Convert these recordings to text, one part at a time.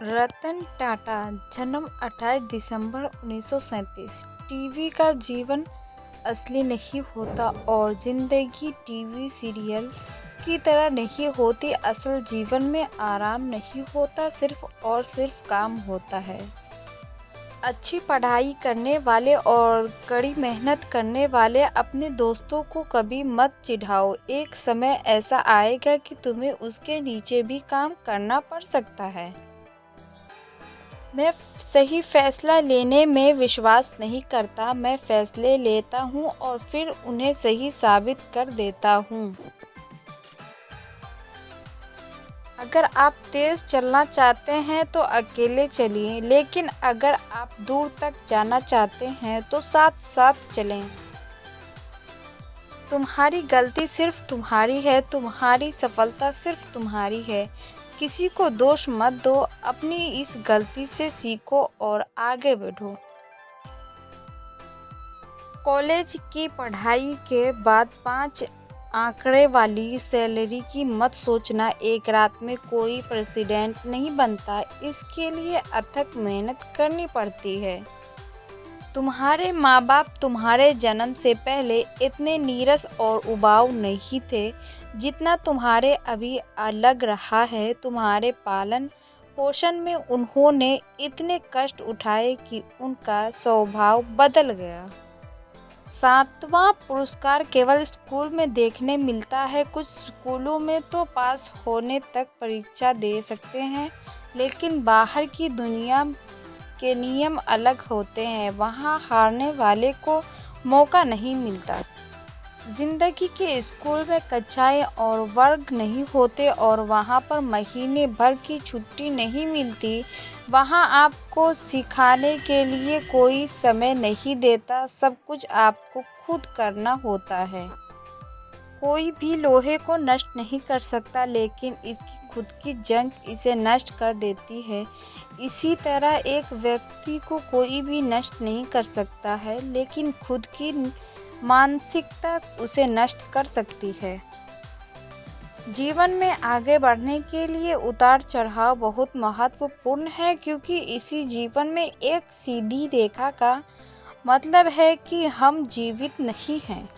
रतन टाटा जन्म 28 दिसंबर 1937। टीवी का जीवन असली नहीं होता और ज़िंदगी टीवी सीरियल की तरह नहीं होती। असल जीवन में आराम नहीं होता, सिर्फ और सिर्फ काम होता है। अच्छी पढ़ाई करने वाले और कड़ी मेहनत करने वाले अपने दोस्तों को कभी मत चिढ़ाओ। एक समय ऐसा आएगा कि तुम्हें उसके नीचे भी काम करना पड़ सकता है। मैं सही फैसला लेने में विश्वास नहीं करता। मैं फैसले लेता हूँ और फिर उन्हें सही साबित कर देता हूँ। अगर आप तेज़ चलना चाहते हैं तो अकेले चलिए, लेकिन अगर आप दूर तक जाना चाहते हैं तो साथ साथ चलें। तुम्हारी गलती सिर्फ तुम्हारी है, तुम्हारी सफलता सिर्फ तुम्हारी है। किसी को दोष मत दो, अपनी इस गलती से सीखो और आगे बढ़ो। कॉलेज की पढ़ाई के बाद 5 आंकड़े वाली सैलरी की मत सोचना। एक रात में कोई प्रेसिडेंट नहीं बनता, इसके लिए अथक मेहनत करनी पड़ती है। तुम्हारे माँ बाप तुम्हारे जन्म से पहले इतने नीरस और उबाऊ नहीं थे जितना तुम्हारे अभी लग रहा है। तुम्हारे पालन पोषण में उन्होंने इतने कष्ट उठाए कि उनका स्वभाव बदल गया। 7वां पुरस्कार केवल स्कूल में देखने मिलता है। कुछ स्कूलों में तो पास होने तक परीक्षा दे सकते हैं, लेकिन बाहर की दुनिया के नियम अलग होते हैं। वहाँ हारने वाले को मौका नहीं मिलता। जिंदगी के स्कूल में कक्षाएं और वर्ग नहीं होते और वहाँ पर महीने भर की छुट्टी नहीं मिलती। वहाँ आपको सिखाने के लिए कोई समय नहीं देता, सब कुछ आपको खुद करना होता है। कोई भी लोहे को नष्ट नहीं कर सकता, लेकिन इसकी खुद की जंग इसे नष्ट कर देती है। इसी तरह एक व्यक्ति को कोई भी नष्ट नहीं कर सकता है, लेकिन खुद की मानसिकता उसे नष्ट कर सकती है। जीवन में आगे बढ़ने के लिए उतार चढ़ाव बहुत महत्वपूर्ण है, क्योंकि इसी जीवन में एक सीधी रेखा का मतलब है कि हम जीवित नहीं हैं।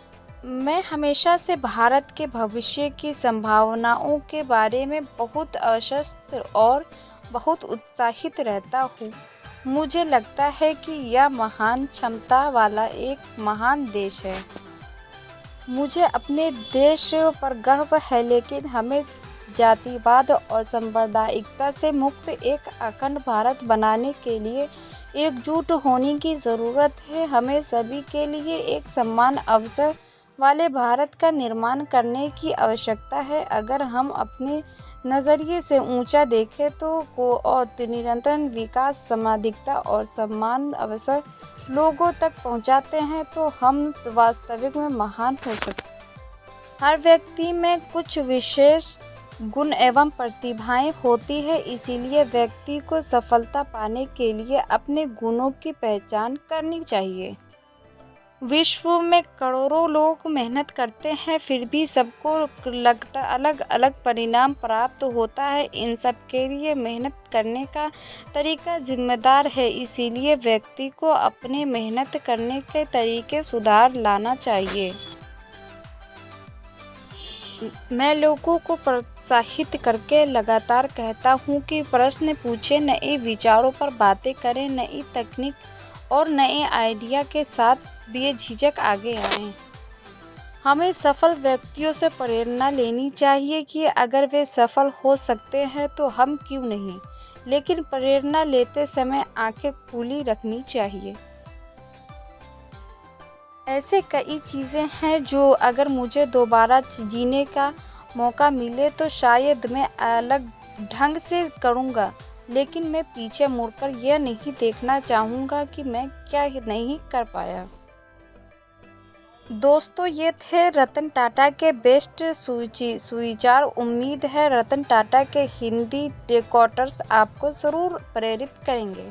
मैं हमेशा से भारत के भविष्य की संभावनाओं के बारे में बहुत आश्वस्त और बहुत उत्साहित रहता हूँ। मुझे लगता है कि यह महान क्षमता वाला एक महान देश है। मुझे अपने देश पर गर्व है, लेकिन हमें जातिवाद और सांप्रदायिकता से मुक्त एक अखंड भारत बनाने के लिए एकजुट होने की ज़रूरत है। हमें सभी के लिए एक समान अवसर वाले भारत का निर्माण करने की आवश्यकता है। अगर हम अपने नज़रिए से ऊंचा देखें तो और निरंतर विकास, सामाजिकता और समान अवसर लोगों तक पहुंचाते हैं तो हम वास्तविक में महान हो सकते हैं। हर व्यक्ति में कुछ विशेष गुण एवं प्रतिभाएं होती है, इसीलिए व्यक्ति को सफलता पाने के लिए अपने गुणों की पहचान करनी चाहिए। विश्व में करोड़ों लोग मेहनत करते हैं, फिर भी सबको लगता अलग अलग परिणाम प्राप्त होता है। इन सब के लिए मेहनत करने का तरीका जिम्मेदार है, इसीलिए व्यक्ति को अपने मेहनत करने के तरीके सुधार लाना चाहिए। मैं लोगों को प्रोत्साहित करके लगातार कहता हूँ कि प्रश्न पूछें, नए विचारों पर बातें करें, नई तकनीक और नए आइडिया के साथ बेझिझक आगे आएं। हमें सफल व्यक्तियों से प्रेरणा लेनी चाहिए कि अगर वे सफल हो सकते हैं तो हम क्यों नहीं, लेकिन प्रेरणा लेते समय आंखें खुली रखनी चाहिए। ऐसे कई चीज़ें हैं जो अगर मुझे दोबारा जीने का मौका मिले तो शायद मैं अलग ढंग से करूँगा, लेकिन मैं पीछे मुड़कर यह नहीं देखना चाहूँगा कि मैं क्या नहीं कर पाया। दोस्तों, ये थे रतन टाटा के बेस्ट सुविचार। उम्मीद है रतन टाटा के हिंदी रिकॉर्डर्स आपको ज़रूर प्रेरित करेंगे।